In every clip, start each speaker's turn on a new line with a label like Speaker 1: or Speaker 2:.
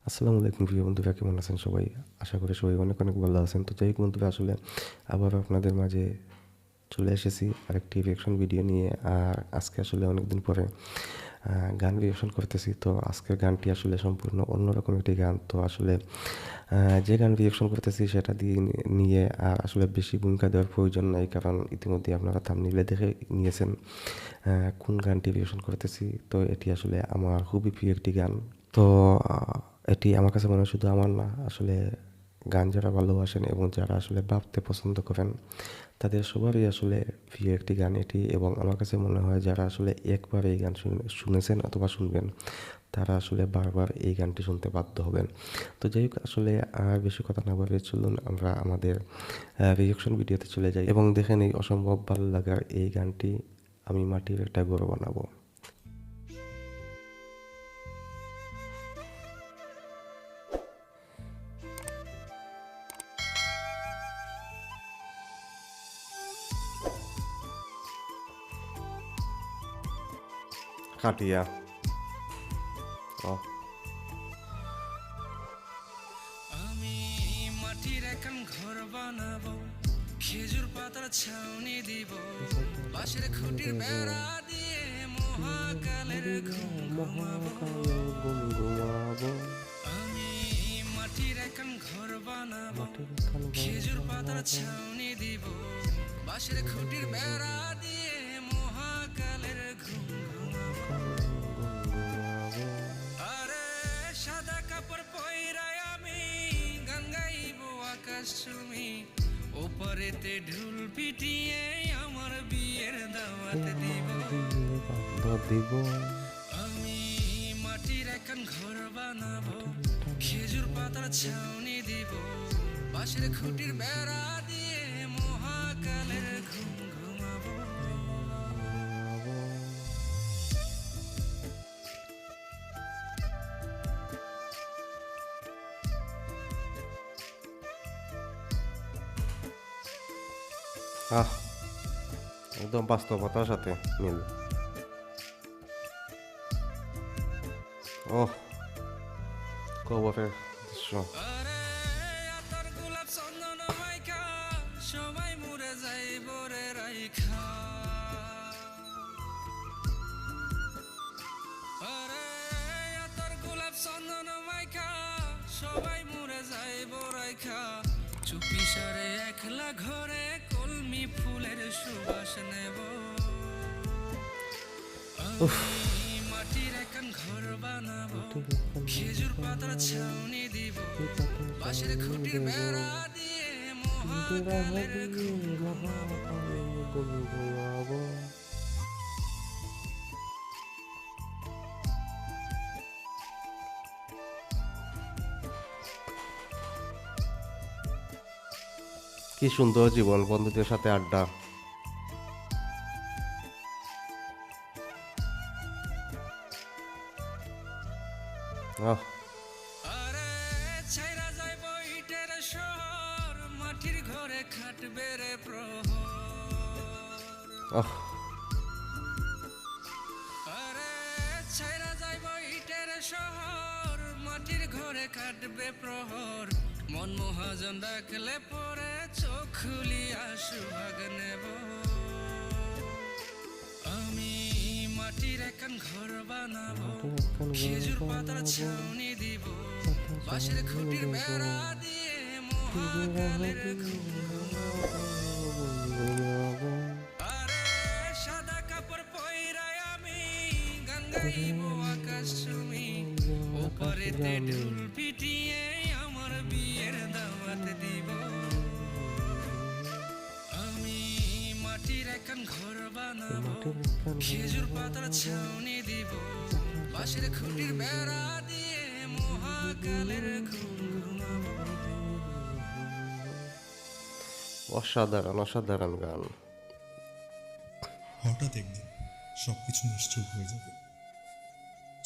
Speaker 1: আসসালামু আলাইকুম প্রিয় বন্ধুরা, কেমন আছেন সবাই? আশা করি সবাই অনেক অনেক ভালো আছেন। তো যাই হোক বন্ধুরা, আসলে আবার আপনাদের মাঝে চলে এসেছি আরেকটি রিয়াকশন ভিডিও নিয়ে। আর আজকে আসলে অনেকদিন পরে গান রিয়াকশন করতেছি। তো আজকের গানটি আসলে সম্পূর্ণ অন্যরকম একটি গান। তো আসলে যে গান রিয়াকশন করতেছি সেটা নিয়ে আর আসলে বেশি ভূমিকা দেওয়ার প্রয়োজন নাই, কারণ ইতিমধ্যে আপনারা থাম্বনেইলে দেখে নিয়েছেন কোন গানটি রিয়াকশন করতেছি। তো এটি আসলে আমার খুবই প্রিয় একটি গান। তো এটি আমার কাছে মনে হয় শুধু আমার না, আসলে গান যারা ভালোবাসেন এবং যারা আসলে ভাবতে পছন্দ করেন তাদের সবারই আসলে প্রিয় একটি গান এটি। এবং আমার কাছে মনে হয় যারা আসলে একবার এই গান শুনেছেন অথবা শুনবেন তারা আসলে বারবার এই গানটি শুনতে বাধ্য হবেন। তো যাই হোক, আসলে আর বেশি কথা না বলে চলুন আমরা আমাদের রিয়াকশন ভিডিওতে চলে যাই এবং দেখে নেই অসম্ভব ভালো লাগার এই গানটি আমি মাটির একটা ঘর বানাবো। কাটিয়া ও
Speaker 2: আমি মাটির এখন ঘর বানাবো, খেজুর পাতার ছাউনি দিব, বাঁশের খুঁটির বেড়া দিয়ে মহাকালের ঘুম ঘুমাবো। আমি মাটির এখন ঘর বানাবো, খেজুর পাতার ছাউনি দিব, বাঁশের খুঁটির বেড়া দিয়ে মহাকালের ঘুম ঘুমাবো। আরে সাদা কাপড় পয়রায় আমি গান গাইবো আকাশ চুমি, ওপারেতে ঢুল পিটিয়ে আমার বিয়ের দাওয়াত দিব। আমি মাটির এখন ঘর বানাবো, খেজুর পাতার ছাউনি দিব, বাঁশের খুঁটির বেড়া দিয়ে মহাকালের ঘুম ঘুমাবো।
Speaker 1: আহ, একদম বাস্তবতার সাথে মিল। ওহ, কবরের দৃশ্য।
Speaker 2: আরে আতর গোলাপ চন্দন মাইখা সবাই মুরে যাইব রে রাইখা। আরে আতর গোলাপ চন্দন মাইখা সবাই মুরে যাইব রাইখা। চুপি সারে একলা ঘরে কলমি ফুলের সুবাস নেব। আমি মাটির এখন ঘর বানাবো, খেজুর পাতার ছাউনি দিব, বাঁশের খুঁটির বেড়া দিয়ে মহাকালের ঘুম ঘুমাবো।
Speaker 1: কি সুন্দর জীবন, বন্ধুদের সাথে আড্ডা। আহ,
Speaker 2: আরে ছাইরা যাইব ইটের শহর, মাটির ঘরে খাটবে রে প্রহর।
Speaker 1: আহ,
Speaker 2: আরে ছাইরা যাইব ইটের শহর, মাটির ঘরে কাটবে প্রহর। মন মহাজন ডাকলে পরে চোখ খুলিয়া সুহাগ নেব। আমি মাটির এখন ঘর বানাবো, খেজুর পাতার ছাউনি দিব, বাঁশের খুঁটির বেড়া দিয়ে মহাকালের ঘুম ঘুমাবো। আরে সাদা কাপড় পয়রায় আমি গান গাইবো আকাশ চুমি, ওপারেতে ঢুল পিটিয়ে আমার বিয়ের দাওয়াত দিব। আমি মাটির এখন ঘর বানাবো, খেজুর পাতার ছাউনি দিব, বাঁশের খুঁটির বেড়া দিয়ে মহাকালের ঘুম ঘুমাবো।
Speaker 1: অসাধারণ অসাধারণ গান।
Speaker 3: হঠাৎ একদিন সবকিছু নিশ্চুপ হয়ে যাবে।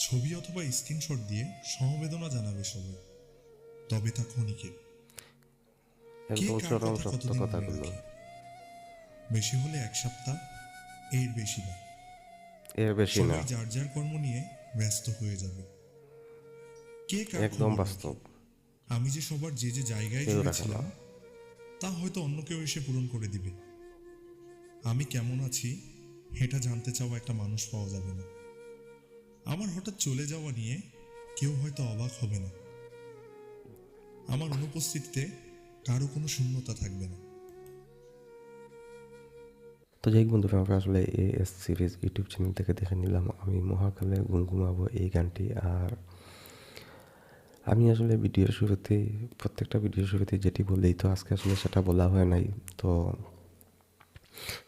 Speaker 3: ছবি অথবা স্ক্রিনশট দিয়ে সমবেদনা জানাবে সবাই, তবে তা ক্ষণিকের। কে
Speaker 1: একদম
Speaker 3: কার
Speaker 1: চরম
Speaker 3: কথা
Speaker 1: সত্য
Speaker 3: কতদিন মনে
Speaker 1: কথাগুলো।
Speaker 3: রাখে? বেশি হলে এক সপ্তাহ, এর বেশি না।
Speaker 1: এর বেশি না।
Speaker 3: সবাই যার যার কর্ম নিয়ে ব্যস্ত হয়ে যাবে। কে কার
Speaker 1: একদম
Speaker 3: খবর
Speaker 1: বাস্তব।
Speaker 3: রাখে? আমি যে সবার যে যে জায়গায়
Speaker 1: কেউ রাখে
Speaker 3: জুড়েছিলাম
Speaker 1: না।
Speaker 3: তা হয়তো অন্য কেউ এসে পূরণ করে দিবে। আমি কেমন আছি এটা জানতে চাওয়া একটা মানুষ পাওয়া যাবে না। আমার হঠাৎ চলে যাওয়া নিয়ে কেউ হয়তো অবাক হবে না। আমার অনুপস্থিতিতে কারো কোনো শূন্যতা থাকবে না।
Speaker 1: তো যাই হোক বন্ধুরা, আমরা আসলে এএস সিরিজ ইউটিউব চ্যানেল থেকে দেখে নিলাম আমি মহাকালে গুনগুমাবো এই গানটি। আর আমি আসলে ভিডিওর শুরুতেই, প্রত্যেকটা ভিডিওর শুরুতেই যেটি বললেই তো আজকে আসলে সেটা বলা হয় নাই। তো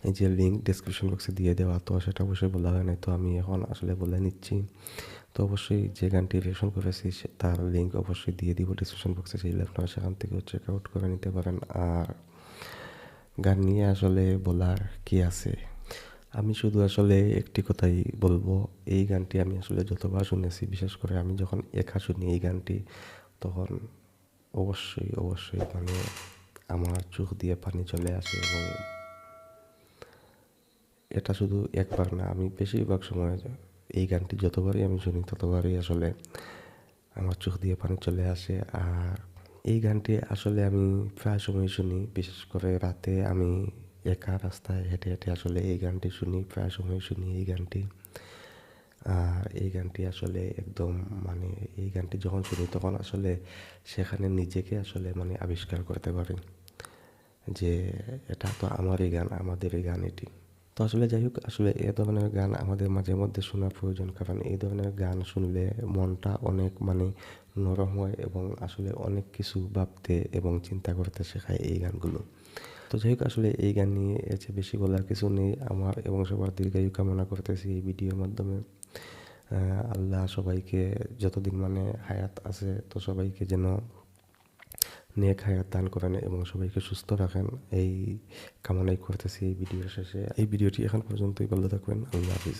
Speaker 1: এই যে লিঙ্ক ডেসক্রিপশন বক্সে দিয়ে দেওয়া, তো সেটা অবশ্যই বলা হয় নাই, তো আমি এখন আসলে বলে নিচ্ছি। তো অবশ্যই যে গানটি রিঅ্যাকশন করেছি তার লিঙ্ক অবশ্যই দিয়ে দিব ডিসক্রিপশন বক্সে, চাইলে আপনারা সেখান থেকে চেক আউট করে নিতে পারেন। আর গান নিয়ে আসলে বলার কি আছে, আমি শুধু আসলে একটি কথাই বলবো। এই গানটি আমি আসলে যতবার শুনেছি, বিশেষ করে আমি যখন একা শুনি এই গানটি, তখন অবশ্যই অবশ্যই মানে আমার চোখ দিয়ে পানি চলে আসে। এবং এটা শুধু একবার না, আমি বেশিরভাগ সময় এই গানটি যতবারই আমি শুনি ততবারই আসলে আমার চোখ দিয়ে পানি চলে আসে। আর এই গানটি আসলে আমি প্রায় সময় শুনি, বিশেষ করে রাতে আমি একা রাস্তায় হেঁটে হেঁটে আসলে এই গানটি শুনি, প্রায় সময় শুনি এই গানটি। আর এই গানটি আসলে একদম মানে এই গানটি যখন শুনি তখন আসলে সেখানে নিজেকে আসলে মানে আবিষ্কার করতে পারি যে এটা তো আমারই গান, আমাদেরই গান এটি। তো আসলে যাই হোক, আসলে এ ধরনের গান আমাদের মাঝে মধ্যে শোনা প্রয়োজন, কারণ এই ধরনের গান শুনলে মনটা অনেক মানে নরম হয় এবং আসলে অনেক কিছু ভাবতে এবং চিন্তা করতে শেখায় এই গানগুলো। তো যাই হোক, আসলে এই গান নিয়ে এর চেয়ে বেশি বলার কিছু নেই আমার এবং সবার দীর্ঘায়ু কামনা করতেছি এই ভিডিওর মাধ্যমে। আল্লাহ সবাইকে যতদিন মানে হায়াত আছে তো সবাইকে যেন নেক হায়াত দান করেন এবং সবাইকে সুস্থ রাখেন, এই কামনাই করতেছি এই ভিডিওর শেষে। এই ভিডিওটি এখন পর্যন্তই, ভালো থাকবেন, আল্লাহ হাফিজ।